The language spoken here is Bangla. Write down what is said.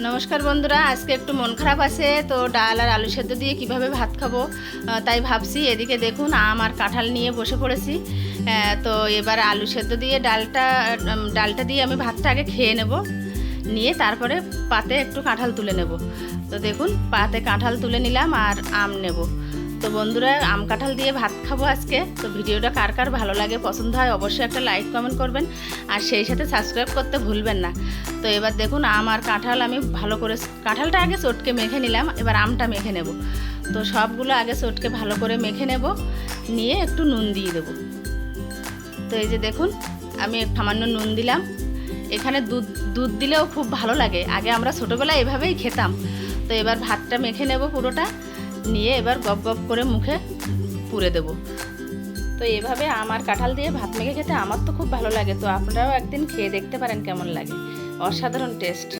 নমস্কার বন্ধুরা, আজকে একটু মন খারাপ আছে তো ডাল আর আলু সেদ্ধ দিয়ে কিভাবে ভাত খাবো তাই ভাবছি। এদিকে দেখুন আম আর কাঁঠাল নিয়ে বসে পড়েছি। তো এবার আলু সেদ্ধ দিয়ে ডালটা দিয়ে আমি ভাতটা আগে খেয়ে নেব, নিয়ে তারপরে পাতে একটু কাঁঠাল তুলে নেব। তো দেখুন পাতে কাঁঠাল তুলে নিলাম আর আম নেব। তো বন্ধুরা, আম কাঁঠাল দিয়ে ভাত খাবো আজকে। তো ভিডিওটা কার কার ভালো লাগে পছন্দ হয় অবশ্যই একটা লাইক কমেন্ট করবেন, আর সেই সাথে সাবস্ক্রাইব করতে ভুলবেন না। তো এবার দেখুন আম আর কাঁঠাল আমি ভালো করে, কাঁঠালটা আগে চটকে মেখে নিলাম, এবার আমটা মেখে নেব। তো সবগুলো আগে চটকে ভালো করে মেখে নেব, নিয়ে একটু নুন দিয়ে দেবো। তো এই যে দেখুন আমি সামান্য নুন দিলাম। এখানে দুধ দিলেও খুব ভালো লাগে, আগে আমরা ছোটোবেলায় এভাবেই খেতাম। তো এবার ভাতটা মেখে নেব পুরোটা, নিয়ে এবার গপ গপ করে মুখে পুরে দেব। তো এভাবে আমার কাঁঠাল দিয়ে ভাত মেখে খেতে আমার তো খুব ভালো লাগে। তো আপনারাও একদিন খেয়ে দেখতে পারেন কেমন লাগে, অসাধারণ টেস্ট।